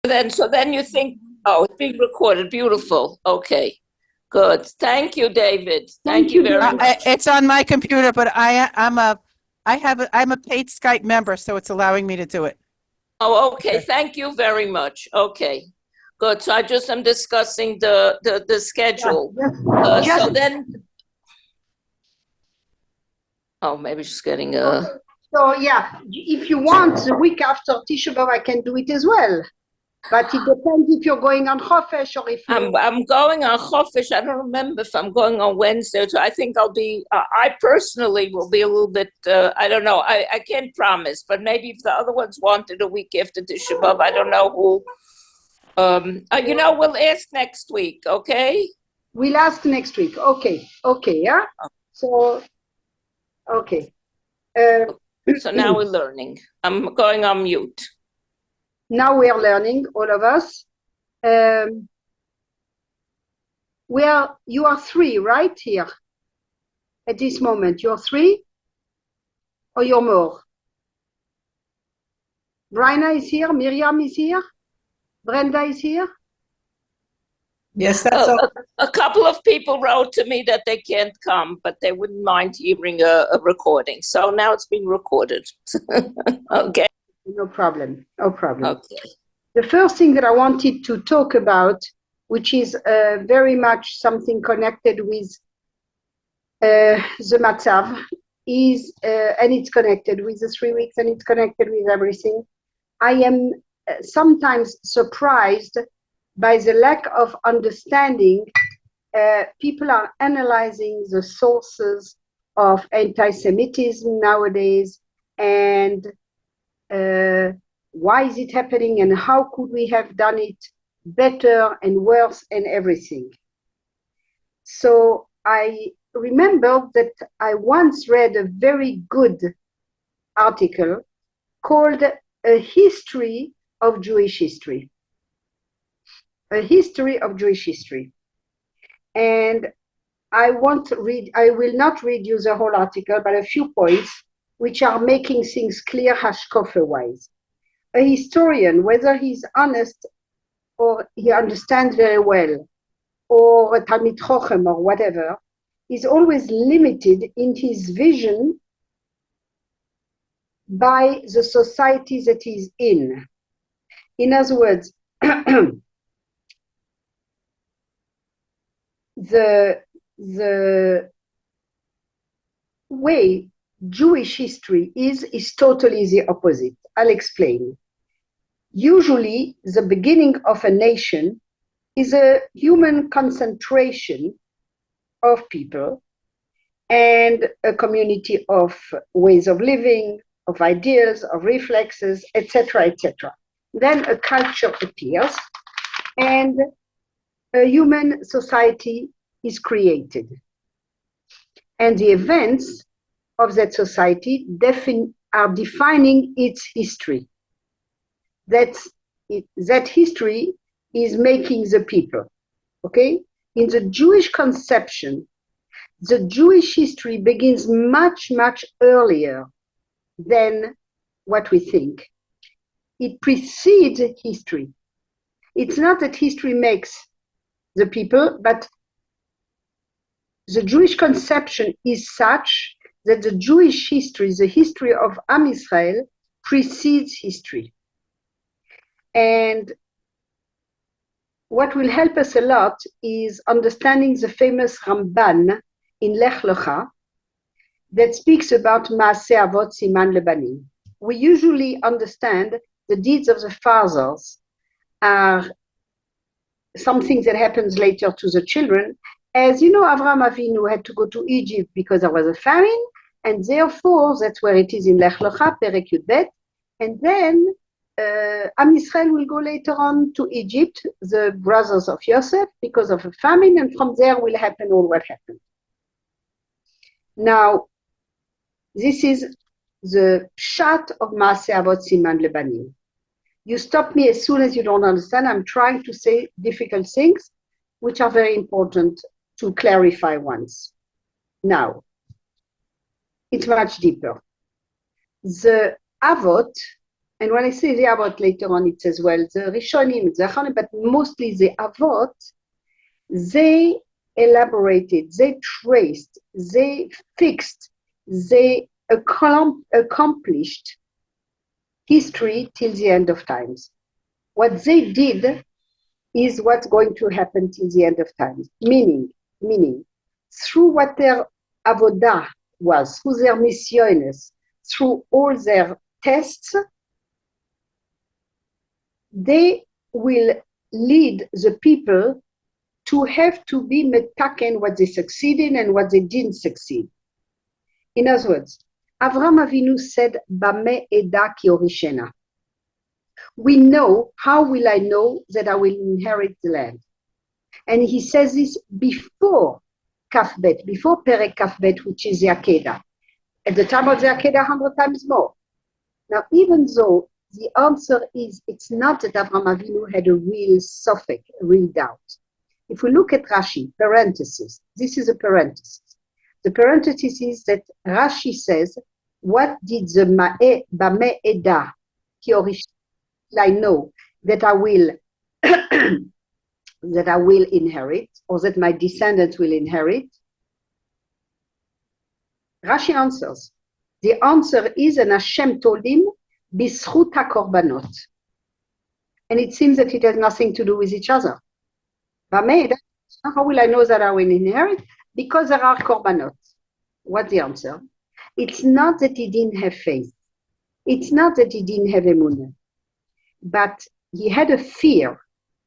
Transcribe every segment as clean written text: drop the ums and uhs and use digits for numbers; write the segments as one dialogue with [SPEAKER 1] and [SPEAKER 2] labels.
[SPEAKER 1] Then you think, oh, it's being recorded. Beautiful. Okay. Good. Thank you, David. Thank you very much.
[SPEAKER 2] It's on my computer, but I'm a paid Skype member, so it's allowing me to do it.
[SPEAKER 1] Oh, okay. Thank you very much. Okay. Good. So I'm discussing the schedule. So then, oh, maybe she's getting a.
[SPEAKER 3] So yeah, if you want, the week after Tisha B'Av, I can do it as well. But it depends if you're going on Chofesh or if
[SPEAKER 1] I'm going on Chofesh. I don't remember if I'm going on Wednesday. So I think I'll be. I personally will be a little bit. I don't know. I can't promise, but maybe if the other ones wanted a week after Tisha B'Av, I don't know who. We'll ask next week. Okay.
[SPEAKER 3] We'll ask next week. Okay. Yeah. So. Okay.
[SPEAKER 1] So now we're learning. I'm going on mute.
[SPEAKER 3] Now we are learning, all of us. You are three, right, here? At this moment, you're three? Or you're more? Bryna is here, Miriam is here, Brenda is here?
[SPEAKER 2] Yes, that's all.
[SPEAKER 1] A couple of people wrote to me that they can't come, but they wouldn't mind hearing a recording. So now it's being recorded. Okay.
[SPEAKER 3] No problem.
[SPEAKER 1] Okay.
[SPEAKER 3] The first thing that I wanted to talk about, which is very much something connected with the Matzav, is, and it's connected with the 3 weeks and it's connected with everything. I am sometimes surprised by the lack of understanding. People are analyzing the sources of anti-Semitism nowadays, and why is it happening, and how could we have done it better and worse and everything. So I remember that I once read a very good article called A History of Jewish History. A History of Jewish History. And I will not read you the whole article, but a few points which are making things clear hashkofa-wise. A historian, whether he's honest or he understands very well, or a Talmid Chochem or whatever, is always limited in his vision by the society that he's in. In other words, the way Jewish history is totally the opposite. I'll explain. Usually, the beginning of a nation is a human concentration of people and a community of ways of living, of ideas, of reflexes, etc., etc. Then a culture appears and a human society is created. And the events of that society are defining its history. That history is making the people, okay? In the Jewish conception, the Jewish history begins much, much earlier than what we think. It precedes history. It's not that history makes the people, but the Jewish conception is such that the Jewish history, the history of OUisrael, precedes history. And what will help us a lot is understanding the famous Ramban in Lech Lecha that speaks about Maaseh Avot Siman Lebanim. We usually understand the deeds of the fathers are something that happens later to the children. As you know, Avraham Avinu had to go to Egypt because there was a famine, and therefore that's where it is in Lech Lecha, Perek Yud Bet. And then OUisrael will go later on to Egypt, the brothers of Yosef, because of a famine, and from there will happen all what happened. Now, this is the pshat of Maaseh Avot Siman Lebanim. You stop me as soon as you don't understand. I'm trying to say difficult things, which are very important to clarify once. Now, it's much deeper. The Avot And when I say the Avot later on, it says, well, the Rishonim, the Acharonim, but mostly the Avot, they elaborated, they traced, they fixed, they accomplished history till the end of times. What they did is what's going to happen till the end of times. Meaning, through what their avodah was, through their missiones, through all their tests, they will lead the people to have to be metaken what they succeeded and what they didn't succeed. In other words, Avraham Avinu said, Bame eda ki orishena. We know, how will I know that I will inherit the land? And he says this before Kafbet, before Perek Kafbet, which is the Akedah. At the time of the Akedah, 100 times more. Now, even though the answer is, it's not that Avraham Avinu had a real suffix, a real doubt. If we look at Rashi, parenthesis, this is a parenthesis. The parenthesis is that Rashi says, what did the Bame Eda ki orish I know that I will that I will inherit, or that my descendants will inherit? Rashi answers. The answer is, and Hashem told him, B'zchut hakorbanot. And it seems that it has nothing to do with each other. How will I know that I will inherit? Because there are korbanot. What's the answer? It's not that he didn't have faith. It's not that he didn't have emunah. But he had a fear.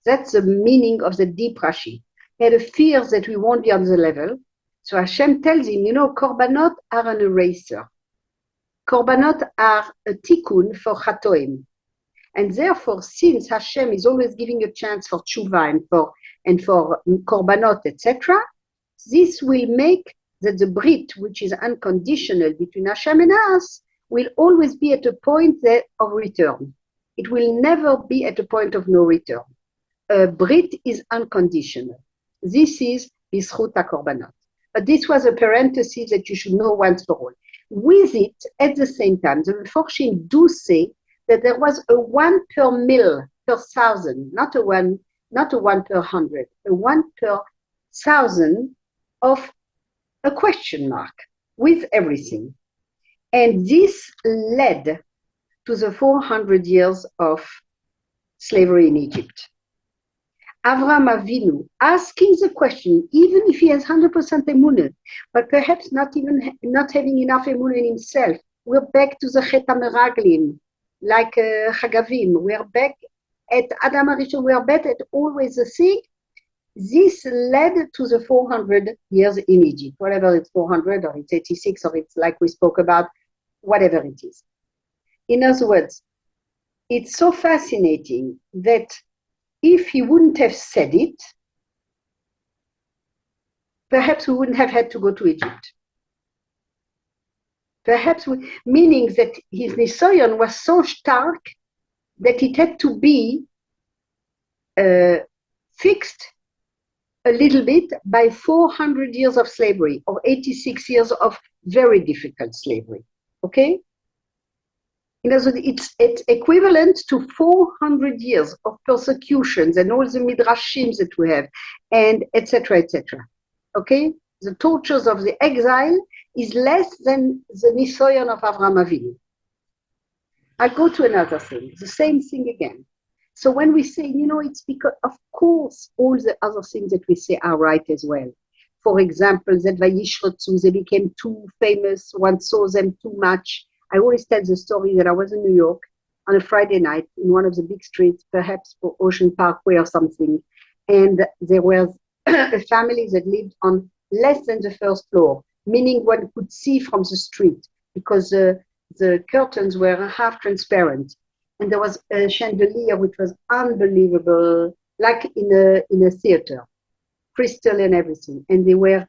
[SPEAKER 3] That's the meaning of the deep Rashi. He had a fear that we won't be on the level. So Hashem tells him, korbanot are an eraser. Korbanot are a tikkun for chatoim. And therefore, since Hashem is always giving a chance for tshuva and for korbanot, etc., this will make that the brit, which is unconditional between Hashem and us, will always be at a point of return. It will never be at a point of no return. Brit is unconditional. This is B'zchut hakorbanot. But this was a parenthesis that you should know once for all. With it, at the same time, the Meforshim do say that there was a 1 per mil per thousand, not a 1 per 100, a 1 per 1,000 of a question mark with everything. And this led to the 400 years of slavery in Egypt. Avraham Avinu asking the question, even if he has 100% emunah, but perhaps not having enough emunah in himself. We're back to the Chet HaMeraglim, like Chagavim. We're back at Adam HaRishon. We're back at always the thing. This led to the 400 years in Egypt, whatever it's 400 or it's 86 or it's like we spoke about, whatever it is. In other words, it's so fascinating that if he wouldn't have said it, perhaps we wouldn't have had to go to Egypt. Meaning that his nisayon was so stark that it had to be fixed a little bit by 400 years of slavery or 86 years of very difficult slavery. Okay? In other words, it's equivalent to 400 years of persecutions and all the midrashim that we have, and etc., etc. Okay? The tortures of the exile is less than the nisayon of Avraham Avinu. I go to another thing, the same thing again. So when we say, it's because, of course, all the other things that we say are right as well. For example, that Vayishrotzu, they became too famous, one saw them too much. I always tell the story that I was in New York on a Friday night in one of the big streets, perhaps for Ocean Parkway or something. And there was a family that lived on less than the first floor, meaning one could see from the street because the curtains were half transparent. And there was a chandelier which was unbelievable, like in a theater, crystal and everything. And they were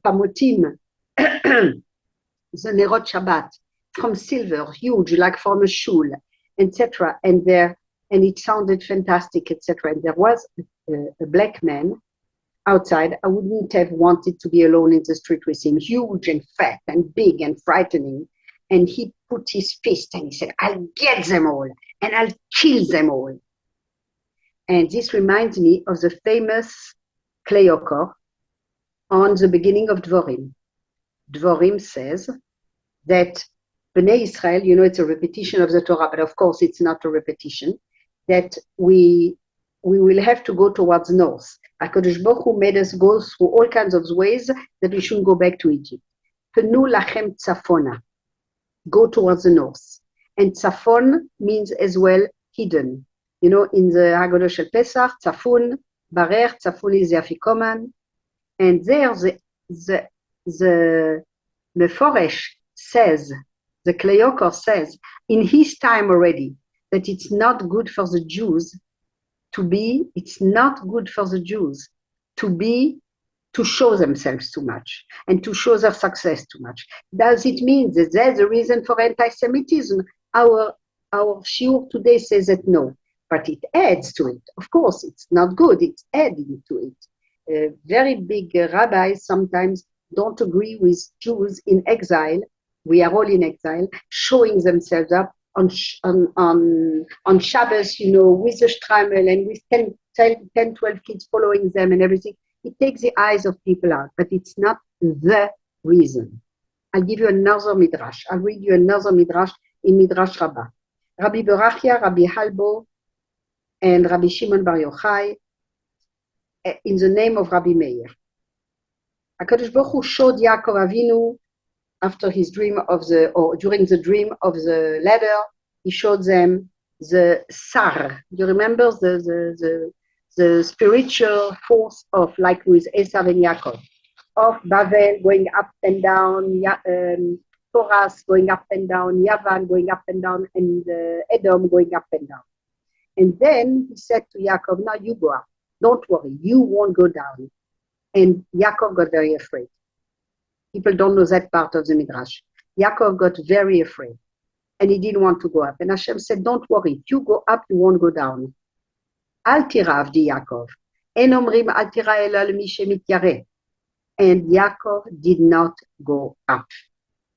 [SPEAKER 3] pamotim, the Nerot Shabbat, from silver, huge, like from a shul, etc. And it sounded fantastic, etc. And there was a black man outside. I wouldn't have wanted to be alone in the street with him, huge and fat and big and frightening. And he put his fist and he said, I'll get them all and I'll kill them all. And this reminds me of the famous Kleokor on the beginning of Dvorim. Dvorim says that Bnei Israel, it's a repetition of the Torah, but of course it's not a repetition, that we will have to go towards north. HaKadosh Baruch Hu made us go through all kinds of ways that we shouldn't go back to Egypt. Penu lachem tzafona, go towards the north. And tzafon means as well hidden. In the Haggadah Shel Pesach, tzafun, barer, tzafun is the afikoman. And there the Meforesh says, the Kleokor says, in his time already, that it's not good for the Jews to show themselves too much and to show their success too much. Does it mean that there's a reason for anti-Semitism? Our shiur today says that no, but it adds to it. Of course, it's not good, it's adding to it. Very big rabbis sometimes don't agree with Jews in exile. We are all in exile, showing themselves up on Shabbos, with the Shtreimel and with 10, 12 kids following them and everything. It takes the eyes of people out, but it's not the reason. I'll give you another midrash. I'll read you another midrash in Midrash Rabbah. Rabbi Berachia, Rabbi Halbo, and Rabbi Shimon Bar Yochai, in the name of Rabbi Meir. HaKadosh Baruch Hu showed Yaakov Avinu after his dream during the dream of the ladder, he showed them the Sar. You remember the spiritual force of, like with Esav and Yaakov, of Babel going up and down, Toras going up and down, Yavan going up and down, and Edom going up and down. And then he said to Yaakov, now you go up. Don't worry, you won't go down. And Yaakov got very afraid. People don't know that part of the Midrash. Yaakov got very afraid and he didn't want to go up. And Hashem said, don't worry, if you go up, you won't go down. Al tira avdi Yaakov. En omrim al tira ela l'mi shemityareh. And Yaakov did not go up.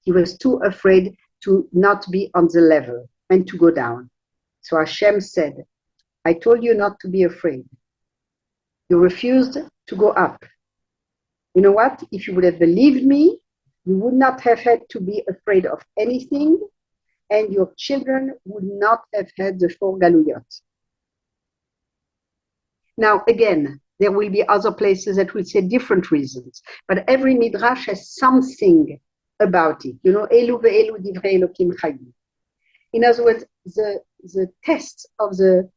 [SPEAKER 3] He was too afraid to not be on the level and to go down. So Hashem said, I told you not to be afraid. You refused to go up. You know what? If you would have believed me, you would not have had to be afraid of anything, and your children would not have had the 4 galuyot. Now, again, there will be other places that will say different reasons, but every midrash has something about it. Elu ve'elu divrei Elokim chayim. In other words, the tests of the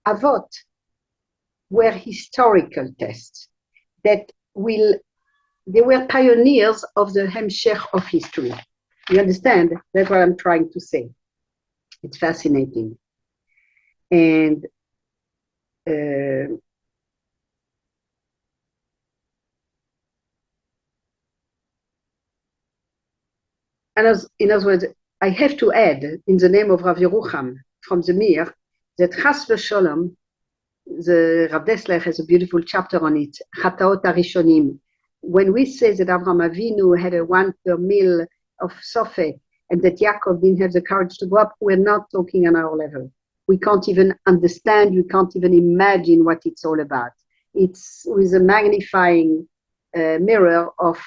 [SPEAKER 3] Avot were historical tests that they were pioneers of the Hemshech of history. You understand? That's what I'm trying to say. It's fascinating. And in other words, I have to add, in the name of Rav Yerucham from the Mir, that Chas v'Sholom, the Rav Dessler has a beautiful chapter on it, Chataot HaRishonim. When we say that Avraham Avinu had a 1 per mil of Sofek and that Yaakov didn't have the courage to go up, we're not talking on our level. We can't even understand, we can't even imagine what it's all about. It's with a magnifying mirror of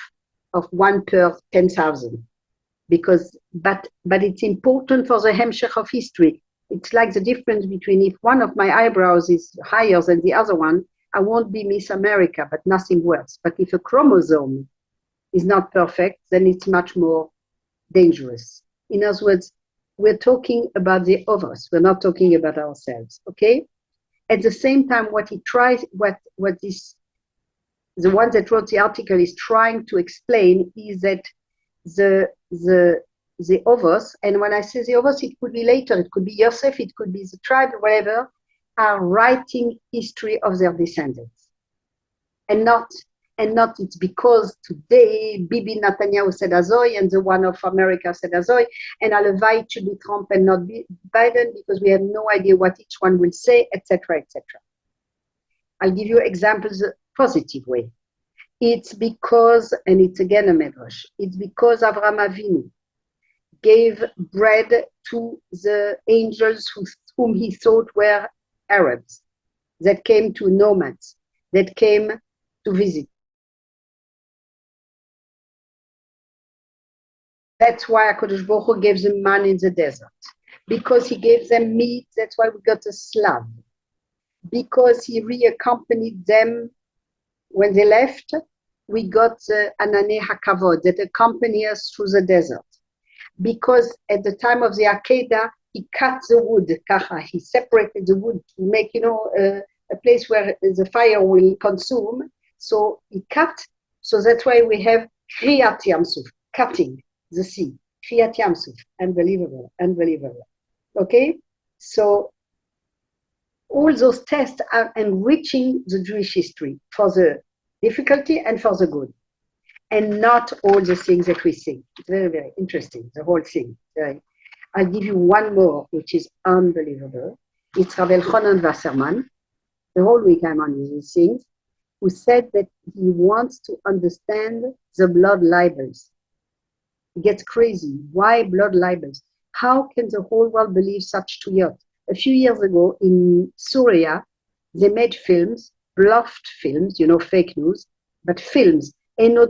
[SPEAKER 3] 1 per 10,000. But it's important for the Hemshech of history. It's like the difference between if one of my eyebrows is higher than the other one, I won't be Miss America, but nothing worse. But if a chromosome is not perfect, then it's much more dangerous. In other words, we're talking about the others. We're not talking about ourselves, okay? At the same time, what the one that wrote the article is trying to explain is that the others, and when I say the others, it could be later, it could be Yosef, it could be the tribe, whatever, are writing history of their descendants. And not it's because today Bibi Netanyahu said Azoy and the one of America said Azoy, and Alavai it should be Trump and not Biden because we have no idea what each one will say, etc., etc. I'll give you examples a positive way. It's because, and it's again a medrash, it's because Avraham Avinu gave bread to the angels whom he thought were Arabs, that came to nomads, that came to visit. That's why HaKadosh Baruch Hu gave them man in the desert. Because he gave them meat, that's why we got a slave. Because he reaccompanied them when they left, we got the Anane HaKavod that accompany us through the desert. Because at the time of the Akedah, he cut the wood, kacha, he separated the wood to make, a place where the fire will consume. So he cut, so that's why we have Kriyat Yamsuf, cutting the sea. Kriyat Yamsuf, unbelievable. Okay? So all those tests are enriching the Jewish history for the difficulty and for the good. And not all the things that we see. It's very, very interesting, the whole thing. I'll give you one more, which is unbelievable. It's Rav Elchanan Wasserman. The whole week I'm on these things, who said that he wants to understand the blood libels. He gets crazy. Why blood libels? How can the whole world believe such tuyot? A few years ago in Syria, they made films, bluffed films, fake news, but films. What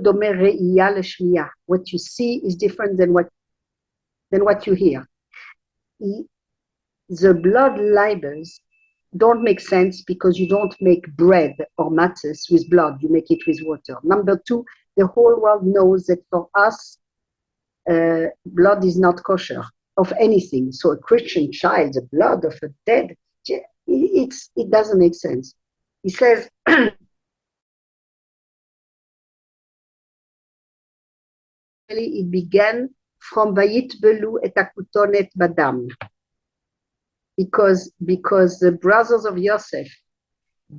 [SPEAKER 3] you see is different than what you hear. The blood libels don't make sense because you don't make bread or matzahs with blood, you make it with water. Number two, the whole world knows that for us, blood is not kosher of anything. So a Christian child, the blood of a dead, it doesn't make sense. He says, it began from Vayitbelu et hakutonet badam, because the brothers of Yosef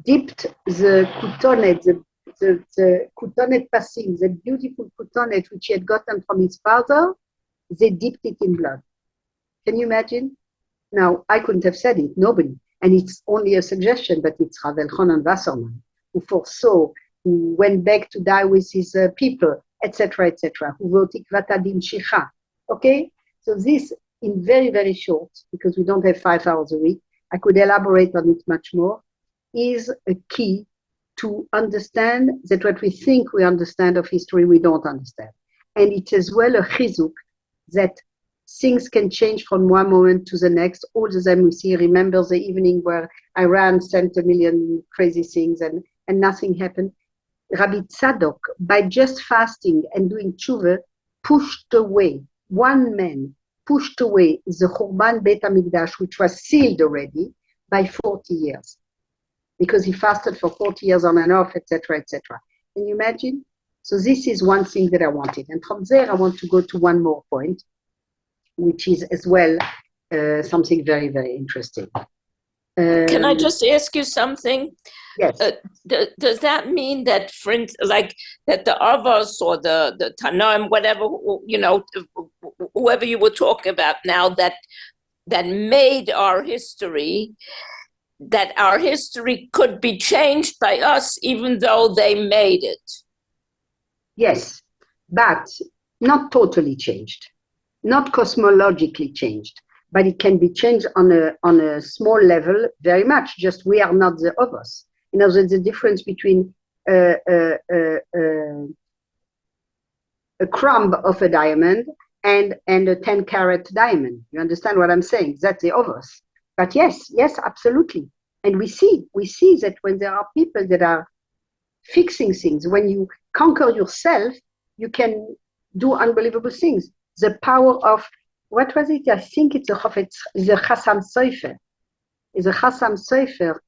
[SPEAKER 3] dipped the kutonet, the kutonet pasim, the beautiful kutonet which he had gotten from his father, they dipped it in blood. Can you imagine? Now, I couldn't have said it, nobody. And it's only a suggestion, but it's Rav Elchanan Wasserman, who foresaw, who went back to die with his people, etc., who wrote Ikvat Adin Shicha. Okay? So this, in very, very short, because we don't have 5 hours a week, I could elaborate on it much more, is a key to understand that what we think we understand of history, we don't understand. And it's as well a chizuk that things can change from one moment to the next. All the time we see, remember the evening where Iran sent 1 million crazy things and nothing happened. Rabbi Tzadok, by just fasting and doing tshuva, pushed away, one man pushed away the Churban Beit HaMikdash, which was sealed already, by 40 years. Because he fasted for 40 years on and off, etc. Can you imagine? So this is one thing that I wanted. And from there, I want to go to one more point, which is as well something very, very interesting.
[SPEAKER 1] Can I just ask you something?
[SPEAKER 3] Yes.
[SPEAKER 1] Does that mean that, that the Avos or the Tanoim, whatever, whoever you were talking about now, that made our history, that our history could be changed by us even though they made it?
[SPEAKER 3] Yes, but not totally changed, not cosmologically changed, but it can be changed on a small level very much. Just we are not the others. There's a difference between a crumb of a diamond and a 10-carat diamond. You understand what I'm saying? That's the others. But yes, absolutely. And we see that when there are people that are fixing things, when you conquer yourself, you can do unbelievable things. The power of, what was it? I think it's the Chassam Sofer. Is a Chassam Sofer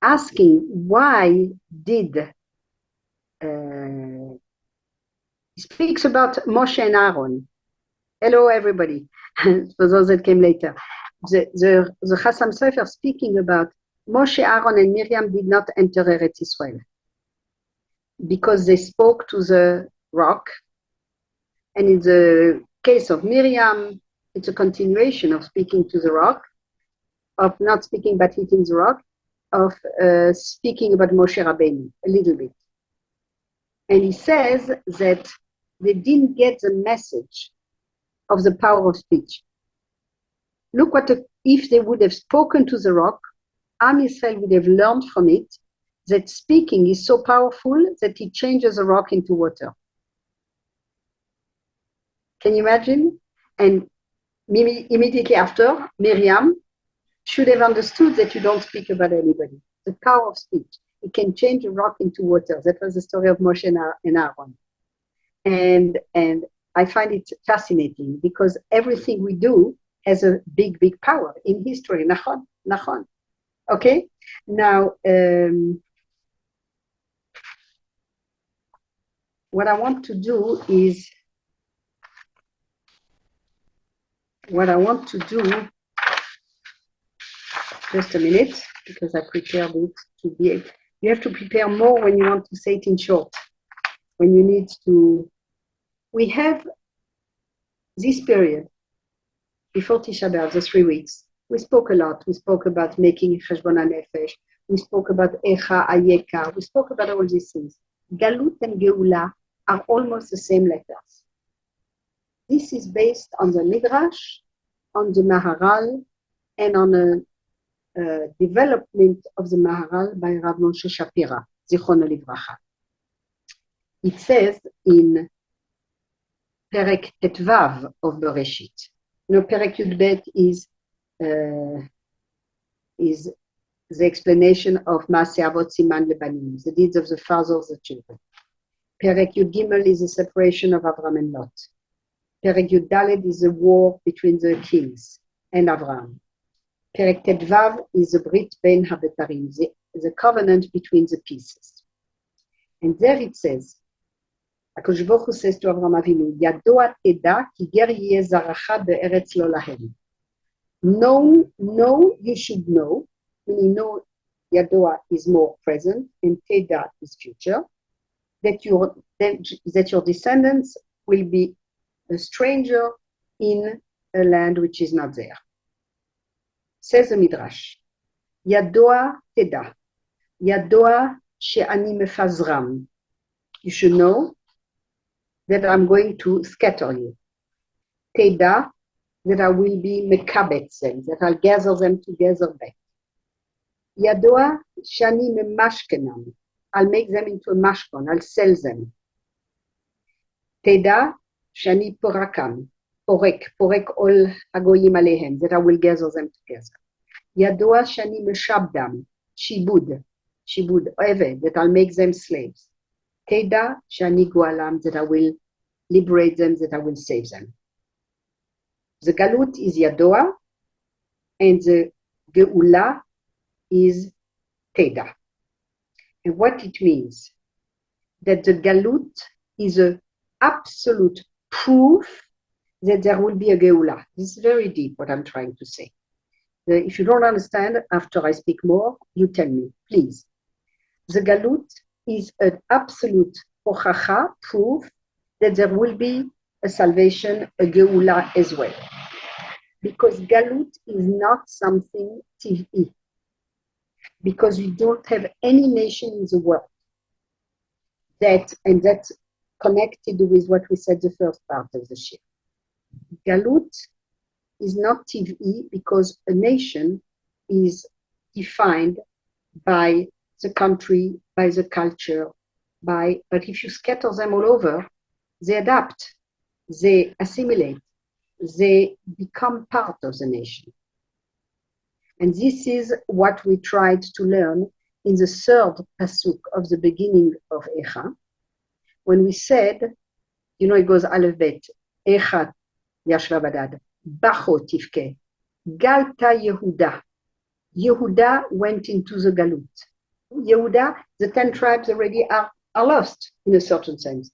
[SPEAKER 3] asking why did he speaks about Moshe and Aaron. Hello, everybody. For those that came later. The Chassam Sofer speaking about Moshe, Aaron, and Miriam did not enter Eretz Israel because they spoke to the rock. And in the case of Miriam, it's a continuation of speaking to the rock, of not speaking but hitting the rock, of speaking about Moshe Rabbeinu a little bit. And he says that they didn't get the message of the power of speech. Look if they would have spoken to the rock, Am Yisrael would have learned from it that speaking is so powerful that it changes a rock into water. Can you imagine? And immediately after, Miriam should have understood that you don't speak about anybody. The power of speech. It can change a rock into water. That was the story of Moshe and Aaron. And I find it fascinating because everything we do has a big, big power in history. Nachon. Okay? Now, what I want to do is, just a minute, because I prepared it to be, you have to prepare more when you want to say it in short, when you need to, we have this period, before Tisha B'Av, the 3 weeks, we spoke a lot. We spoke about making Cheshbon HaNefesh. We spoke about Echa, Ayeka. We spoke about all these things. Galut and Geula are almost the same letters. This is based on the Midrash, on the Maharal, and on a development of the Maharal by Rav Moshe Shapira, Zichrono Livracha. It says in Perek Tetvav of Bereshit. You know, Perek Yud Bet is the explanation of Maaseh Avot Siman Lebanim, the deeds of the fathers, the children. Perek Yud Gimel is the separation of Avram and Lot. Perek Yud Daled is the war between the kings and Avram. Perek Tetvav is the Brit Ben Habetarim, the covenant between the pieces. And there it says, HaKadosh Baruch Hu says to Avraham Avinu, Yadoa teda ki ger yeh zaracha be'eretz lo lahem. Know, you should know, meaning know, Yadoa is more present, and teda is future, that your descendants will be a stranger in a land which is not there. Says the Midrash, Yadoa teda, Yadoa she'ani mefazram. You should know that I'm going to scatter you. Teda, that I will be mekabetz them, that I'll gather them together back. Yadoa shani memashkenam. I'll make them into a mashkon, I'll sell them. Teda shani porakam. Porek all hagoyim alehem, that I will gather them together. Yadoa shani meshabdam. Shibud, eved, that I'll make them slaves. Teda shani goalam, that I will liberate them, that I will save them. The galut is yadoa, and the geula is teda. And what it means, that the galut is an absolute proof that there will be a geula. This is very deep, what I'm trying to say. If you don't understand, after I speak more, you tell me, please. The galut is an absolute hochacha, proof that there will be a salvation, a geula as well. Because galut is not something tiv'i. Because we don't have any nation in the world that's connected with what we said the first part of the shir. Galut is not tiv'i because a nation is defined by the country, by the culture, but if you scatter them all over, they adapt, they assimilate, they become part of the nation. And this is what we tried to learn in the third pasuk of the beginning of Echa, when we said, you know, it goes Aleph Bet, Echa Yashva Badad, Bacho Tivke, Galta Yehuda. Yehuda went into the Galut. Yehuda, the 10 tribes already are lost in a certain sense.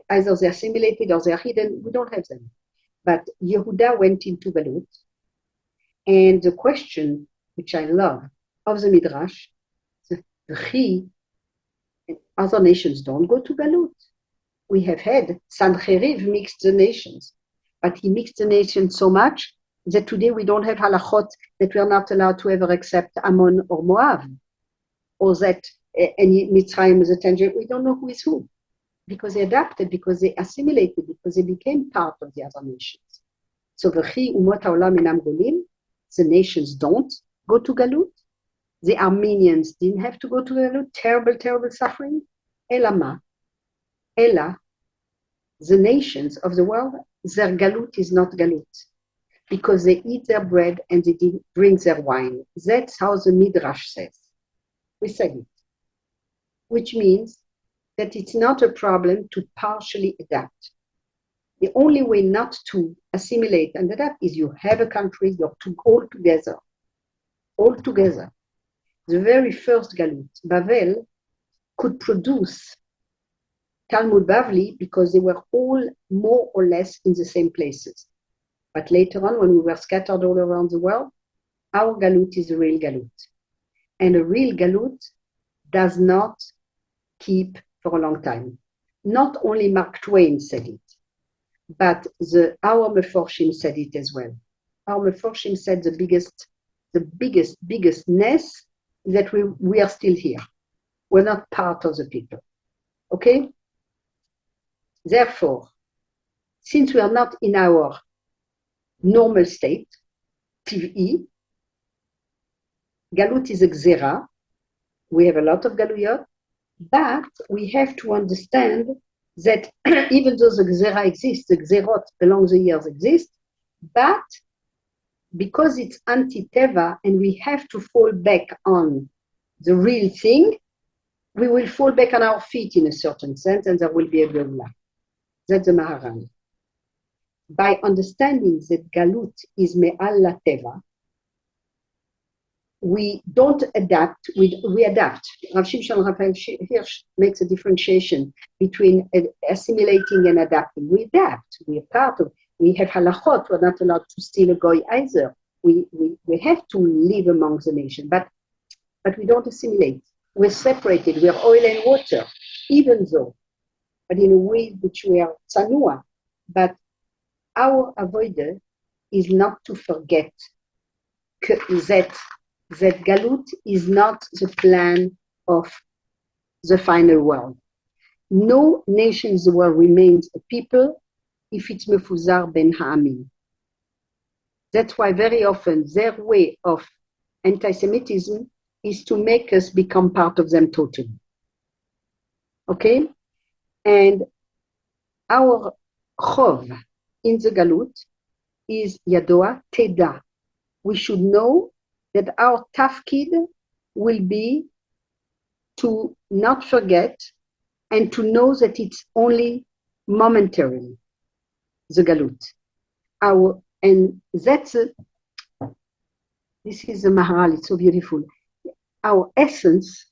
[SPEAKER 3] Either they're assimilated or they're hidden, we don't have them. But Yehuda went into Galut. And the question, which I love, of the Midrash, the other nations don't go to Galut. We have had Sancheriv mixed the nations, but he mixed the nations so much that today we don't have halachot that we are not allowed to ever accept Ammon or Moab, or that any Mitzrayim is a tangent. We don't know who is who, because they adapted, because they assimilated, because they became part of the other nations. So וכי אומות העולם אינם גולים, the nations don't go to גלות. The Armenians didn't have to go to גלות, terrible, terrible suffering. אלא מה? אלא, the nations of the world, their galut is not galut, because they eat their bread and they drink their wine. That's how the Midrash says. We said it. Which means that it's not a problem to partially adapt. The only way not to assimilate and adapt is you have a country, you're all together. All together. The very first galut, Bavel, could produce Talmud Bavli because they were all more or less in the same places. But later on, when we were scattered all around the world, our galut is a real galut. And a real galut does not keep for a long time. Not only Mark Twain said it, but our Meforshim said it as well. Our Meforshim said the biggest ness is that we are still here. We're not part of the people. Okay? Therefore, since we are not in our normal state, TVE, Galut is a gzera. We have a lot of Galuyot, but we have to understand that even though the gzera exists, the gzerot along the years exist, but because it's anti-teva and we have to fall back on the real thing, we will fall back on our feet in a certain sense, and there will be a Geulah. That's the Maharan. By understanding that Galut is me'al la teva, we don't adapt, we adapt. Rav Shimshon Raphael Hirsch makes a differentiation between assimilating and adapting. We adapt, we are part of, we have halachot, we're not allowed to steal a goy either. We have to live among the nation, but we don't assimilate. We're separated, we're oil and water, even though, but in a way which we are tsanua. But our avoider is not to forget that Galut is not the plan of the final world. No nation in the world remains a people if it's mefuzar ben ha'amim. That's why very often their way of anti-Semitism is to make us become part of them totally. Okay? And our chov in the Galut is yadoa teda. We should know that our tafkid will be to not forget and to know that it's only momentarily, the Galut. This is the Maharal, it's so beautiful. Our essence,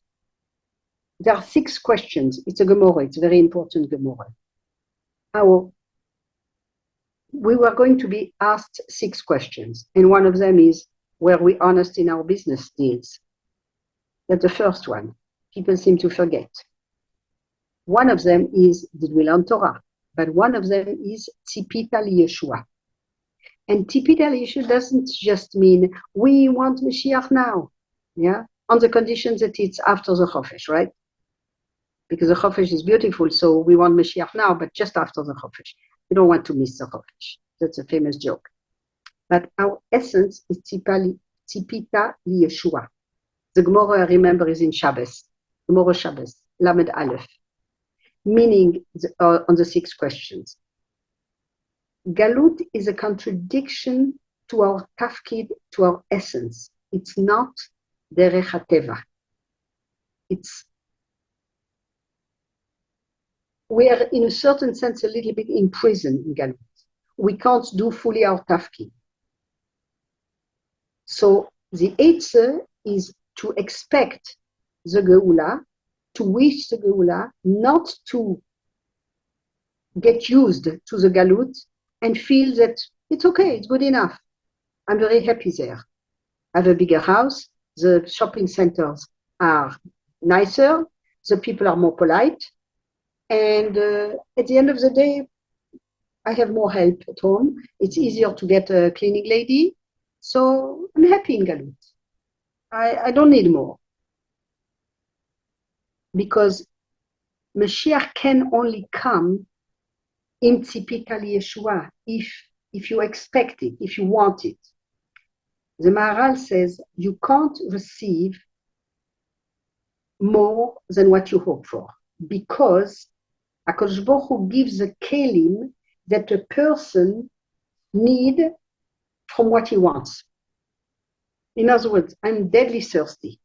[SPEAKER 3] there are 6 questions. It's a Gemara, it's a very important Gemara. We were going to be asked 6 questions, and one of them is, were we honest in our business deals? That's the first one. People seem to forget. One of them is, did we learn Torah? But one of them is tzipita liyeshua. And tzipita liyeshua doesn't just mean, we want Mashiach now. Yeah? On the condition that it's after the Chofesh, right? Because the Chofesh is beautiful, so we want Mashiach now, but just after the Chofesh. We don't want to miss the Chofesh. That's a famous joke. But our essence is tzipita liyeshua. The Gemara, I remember, is in Shabbos. Gemara Shabbos, Lamed Aleph. Meaning on the 6 questions. Galut is a contradiction to our tafkid, to our essence. It's not derech hateva. We are, in a certain sense, a little bit in prison in Galut. We can't do fully our tafkid. So the answer is to expect the Geula, to wish the Geula, not to get used to the Galut and feel that it's okay, it's good enough. I'm very happy there. I have a bigger house, the shopping centers are nicer, the people are more polite, and at the end of the day, I have more help at home. It's easier to get a cleaning lady. So I'm happy in Galut. I don't need more. Because Mashiach can only come im tzipita Yeshua, if you expect it, if you want it. The Maharal says you can't receive more than what you hope for, because HaKadosh Baruch Hu gives the kelim that a person need from what he wants. In other words, I'm deadly thirsty,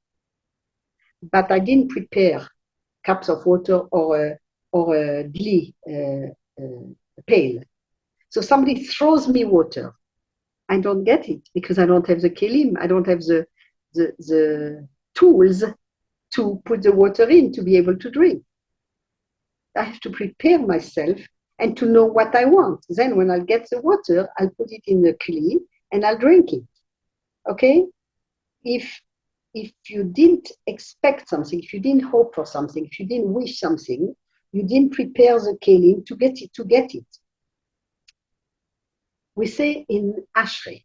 [SPEAKER 3] but I didn't prepare cups of water or a dli pail. So somebody throws me water. I don't get it because I don't have the kelim. I don't have the tools to put the water in to be able to drink. I have to prepare myself and to know what I want. Then when I'll get the water, I'll put it in the kli and I'll drink it. Okay? If you didn't expect something, if you didn't hope for something, if you didn't wish something, you didn't prepare the kelim to get it. We say in Ashrei,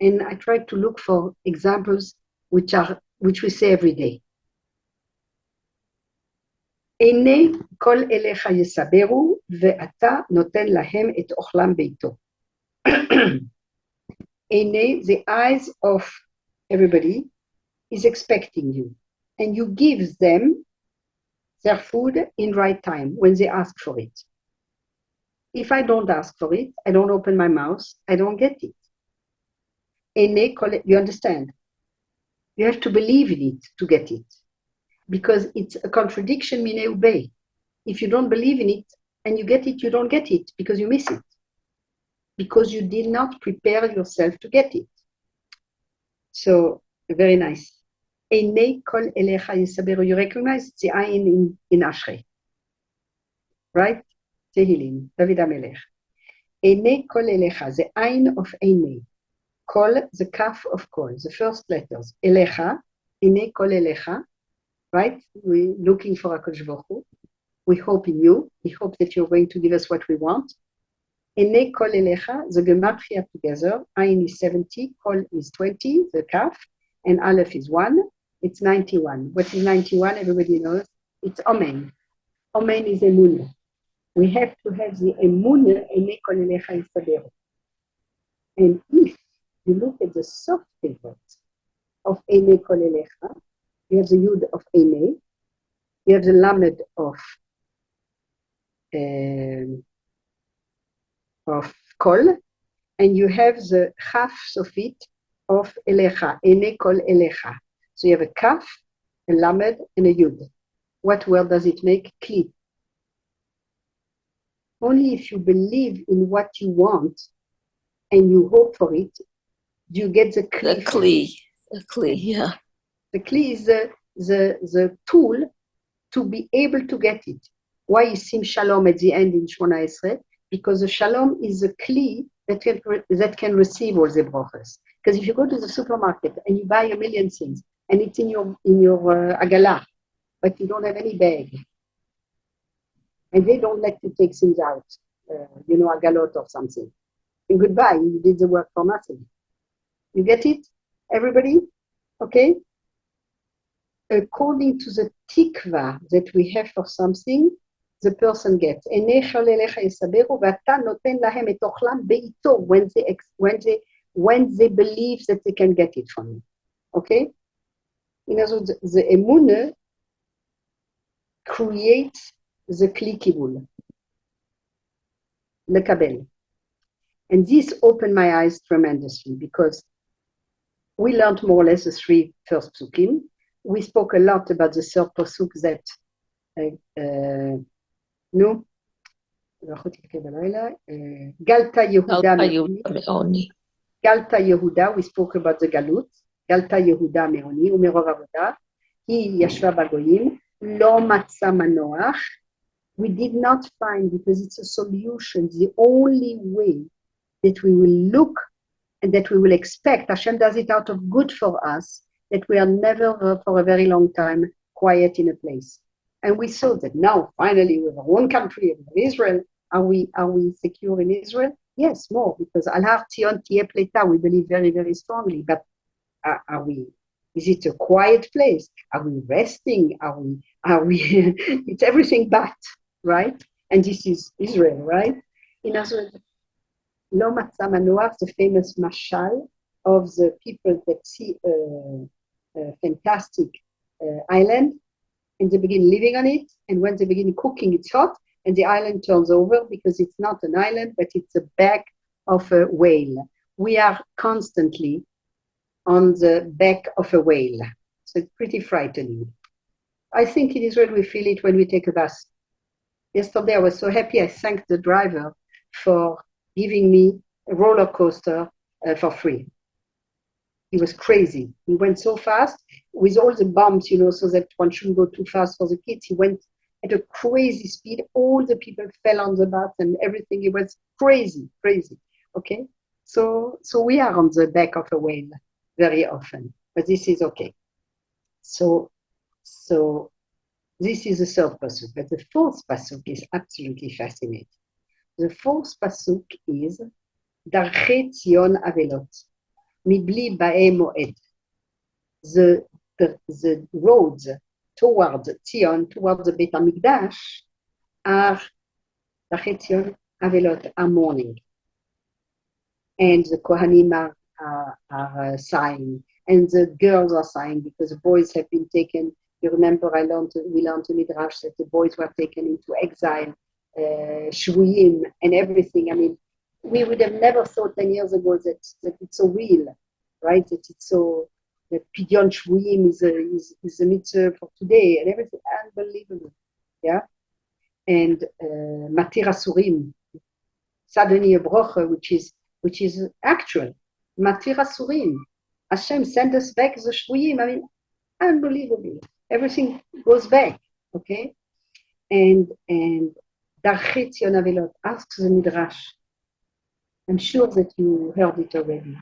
[SPEAKER 3] and I try to look for examples which we say every day. עיני כל אליך יסברו, ואתה נותן להם את אוכלם ביתו. עיני, the eyes of everybody is expecting you, and you give them their food in right time when they ask for it. If I don't ask for it, I don't open my mouth, I don't get it. עיני כל, you understand? You have to believe in it to get it, because it's a contradiction minei ubei. If you don't believe in it and you get it, you don't get it because you miss it, because you did not prepare yourself to get it. So very nice. Einei kol elecha yisaberu. You recognize the ayin in Ashrei, right? Tehillim, David HaMelech. Einei kol elecha, the ayin of einei. Kol, the kaf of kol, the first letters. Elecha, einei kol elecha. Right? We're looking for HaKadosh Baruch Hu. We hope in you. We hope that you're going to give us what we want. Enei kol elecha, the gematria together. Ayin is 70, kol is 20, the kaf, and aleph is 1. It's 91. What is 91? Everybody knows. It's Omen. Omen is emunah. We have to have the emunah, enei kol elecha yisaberu. And if you look at the soft words of enei kol elecha, you have the Yud of Einei, you have the Lamed of Kol, and you have the Chaf Sofit of Elecha, Einei Kol Elecha. So you have a Kaf, a Lamed, and a Yud. What word does it make? Kli. Only if you believe in what you want and you hope for it, do you get the Kli.
[SPEAKER 1] The Kli, yeah.
[SPEAKER 3] The kli is the tool to be able to get it. Why is Sim Shalom at the end in Shmona Esrei? Because the Shalom is a kli that can receive all the brachas. Because if you go to the supermarket and you buy a million things and it's in your agala, but you don't have any bag, and they don't let you take things out, a galot or something, and goodbye, you did the work for nothing. You get it, everybody? Okay? According to the tikva that we have for something, the person gets. When they believe that they can get it from you. Okay? In other words, the emunah creates the kli kibul, lekabel. And this opened my eyes tremendously, because we learned more or less the 3 first psukim. We spoke a lot about the third pasuk that Galta Yehuda Meoni. Galta Yehuda, we spoke about the galut. Galta Yehuda Meoni, umerov avoda. He yashva bagoyim. Lo matza manoach. We did not find, because it's a solution, the only way that we will look and that we will expect. Hashem does it out of good for us, that we are never for a very long time quiet in a place. And we saw that now, finally, we have our own country, Israel. Are we secure in Israel? Yes, more, because Al Har Tzion Tieh Pleta, we believe very, very strongly. But are we Is it a quiet place? Are we resting? Are we, it's everything but, right? And this is Israel, right? In other words, Lo Matzah Manoach, the famous mashal of the people that see a fantastic island, and they begin living on it, and when they begin cooking, it's hot, and the island turns over because it's not an island, but it's the back of a whale. We are constantly on the back of a whale. So it's pretty frightening. I think in Israel we feel it when we take a bus. Yesterday I was so happy I thanked the driver for giving me a roller coaster for free. He was crazy. He went so fast with all the bumps, so that one shouldn't go too fast for the kids. He went at a crazy speed. All the people fell on the bus and everything. It was crazy. Okay? So we are on the back of a whale very often, but this is okay. So this is the third pasuk, but the fourth pasuk is absolutely fascinating. The fourth pasuk is Darchei Tzion Avelot, Mibli Ba'e Moed. The roads towards Tzion, towards the Beit HaMikdash, are Darchei Tzion Avelot, are mourning. And the Kohanim are sighing, and the girls are sighing because the boys have been taken. You remember we learned in Midrash that the boys were taken into exile, Shvuyim and everything. I mean, we would have never thought 10 years ago that it's so real, right? That it's so, that Pidyon Shvuyim is a mitzvah for today and everything, unbelievable, yeah? And Matir Asurim, suddenly a brocha, which is actual. Matir Asurim. Hashem sent us back the Shvuyim. I mean, unbelievable. Everything goes back, okay? And Darchei Tzion Avelot, ask the Midrash. I'm sure that you heard it already.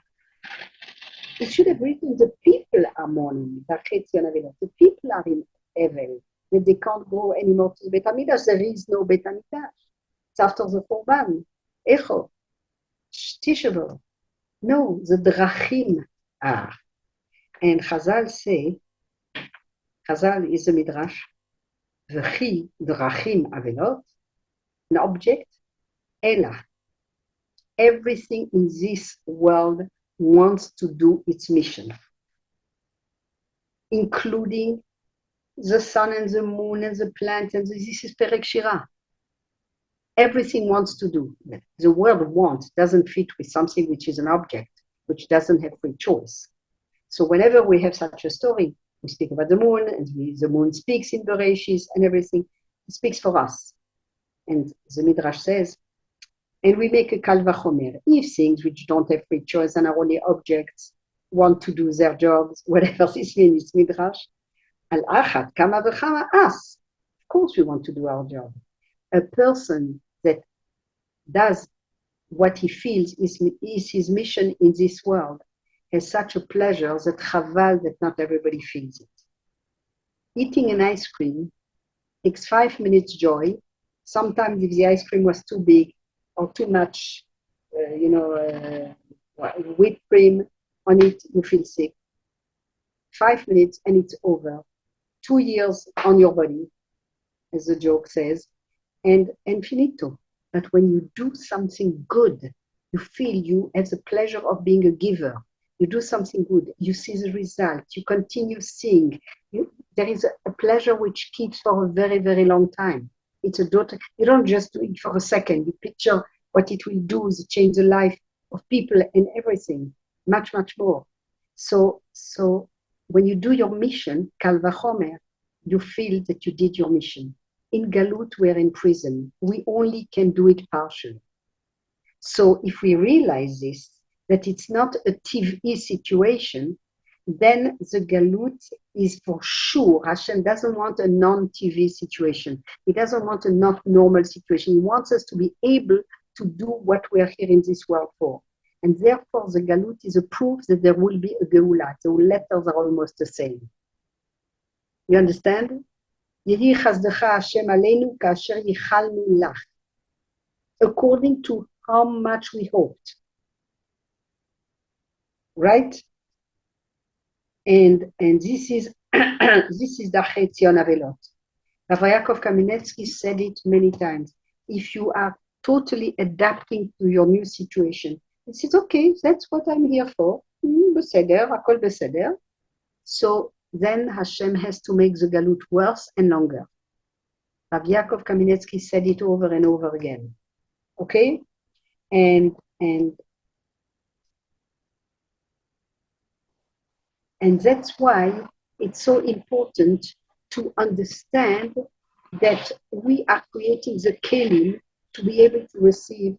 [SPEAKER 3] It should have written, the people are mourning, Darchei Tzion Avelot. The people are in heaven. That they can't go anymore to the Beit HaMikdash. There is no Beit HaMikdash. It's after the Churban. Echo. Tisha B'Av. No, the Drachim are. And Chazal say, Chazal is a midrash, V'chi Drachim Avelot, an object, Ela. Everything in this world wants to do its mission, including the sun and the moon and the plants, and this is Perek Shirah. Everything wants to do. The word want doesn't fit with something which is an object, which doesn't have free choice. So whenever we have such a story, we speak about the moon, and the moon speaks in Bereshis and everything. It speaks for us. And the Midrash says, and we make a kal vachomer. If things which don't have free choice and are only objects want to do their jobs, whatever this means, it's Midrash. Al achat kama v'chama, us. Of course we want to do our job. A person that does what he feels is his mission in this world has such a pleasure that chaval that not everybody feels it. Eating an ice cream takes 5 minutes joy. Sometimes if the ice cream was too big or too much, whipped cream on it, you feel sick. 5 minutes and it's over. 2 years on your body, as the joke says, and finito. But when you do something good, you feel you have the pleasure of being a giver. You do something good, you see the result, you continue seeing. There is a pleasure which keeps for a very, very long time. It's a daughter. You don't just do it for a second. You picture what it will do to change the life of people and everything, much, much more. So when you do your mission, kal vachomer, you feel that you did your mission. In Galut, we're in prison. We only can do it partially. So if we realize this, that it's not a TV situation, then the Galut is for sure. Hashem doesn't want a non-TV situation. He doesn't want a not normal situation. He wants us to be able to do what we are here in this world for. And therefore, the Galut is a proof that there will be a Geula. The letters are almost the same. You understand? Yehi chazdecha Hashem aleinu kasher yichalnu lach. According to how much we hoped. Right? And this is this is Dachei Tzion Avelot. Rav Yaakov Kamenetsky said it many times. If you are totally adapting to your new situation, it says, okay, that's what I'm here for. Beseder, Hakol Beseder. So then Hashem has to make the Galut worse and longer. Rav Yaakov Kamenetsky said it over and over again. Okay? And that's why it's so important to understand that we are creating the kelim to be able to receive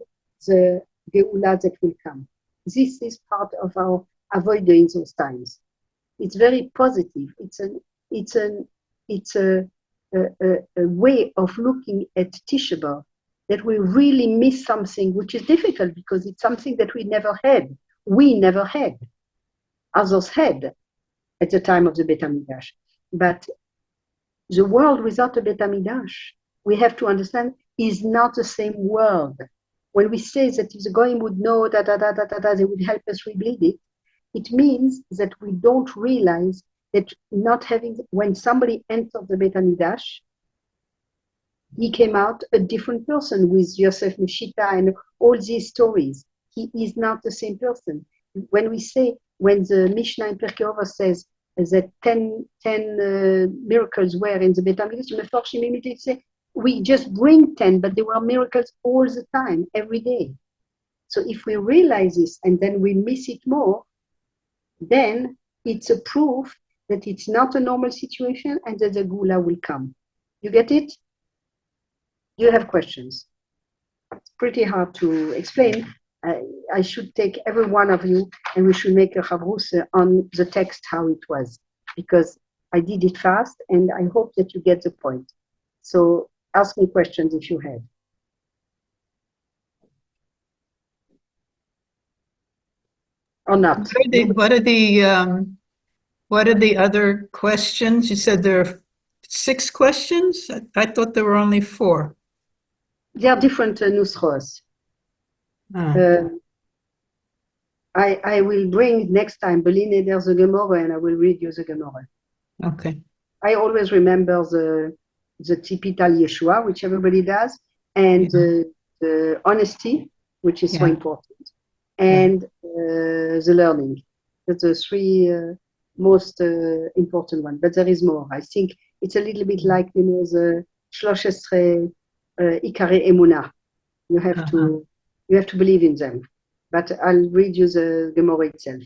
[SPEAKER 3] the Geulah that will come. This is part of our avodah in those times. It's very positive. It's a way of looking at Tisha B'Av that we really miss something which is difficult because it's something that we never had. We never had. Others had at the time of the Beit HaMikdash. But the world without a Beit HaMikdash, we have to understand, is not the same world. When we say that if the Goyim would know they would help us rebuild it, it means that we don't realize that not having, when somebody entered the Beit HaMikdash, he came out a different person with Yosef Meshita and all these stories. He is not the same person. When we say, when the Mishnah in Pirkei Avos says that 10 miracles were in the Beit HaMikdash, the Mefarshim immediately say, we just bring 10, but there were miracles all the time, every day. So if we realize this and then we miss it more, then it's a proof that it's not a normal situation and that the Geulah will come. You get it? You have questions. It's pretty hard to explain. I should take every one of you and we should make a chavrusa on the text how it was, because I did it fast and I hope that you get the point. So ask me questions if you have. Or not.
[SPEAKER 4] What are the other questions? You said there are 6 questions? I thought there were only 4.
[SPEAKER 3] They are different nuschos. I will bring next time Beline der the Gemara and I will read you the Gemara.
[SPEAKER 4] Okay.
[SPEAKER 3] I always remember the Tipital Yeshua, which everybody does, and the honesty, which is so important, and the learning. That's the 3 most important ones. But there is more. I think it's a little bit like, the 13 Ikare Emunah. You have to believe in them. But I'll read you the Gemara itself.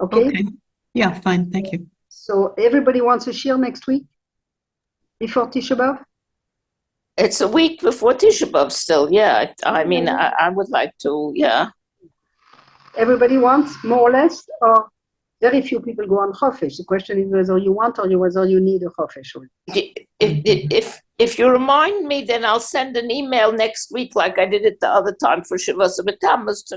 [SPEAKER 3] Okay?
[SPEAKER 4] Yeah, fine. Thank you.
[SPEAKER 3] So everybody wants a shir next week? Before Tisha B'Av?
[SPEAKER 1] It's a week before Tisha B'Av still, yeah. I mean, I would like to, yeah.
[SPEAKER 3] Everybody wants, more or less, or very few people go on chofesh. The question is whether you want or whether you need a chofesh.
[SPEAKER 1] If you remind me, then I'll send an email next week like I did it the other time for Shavas B'Tammuz to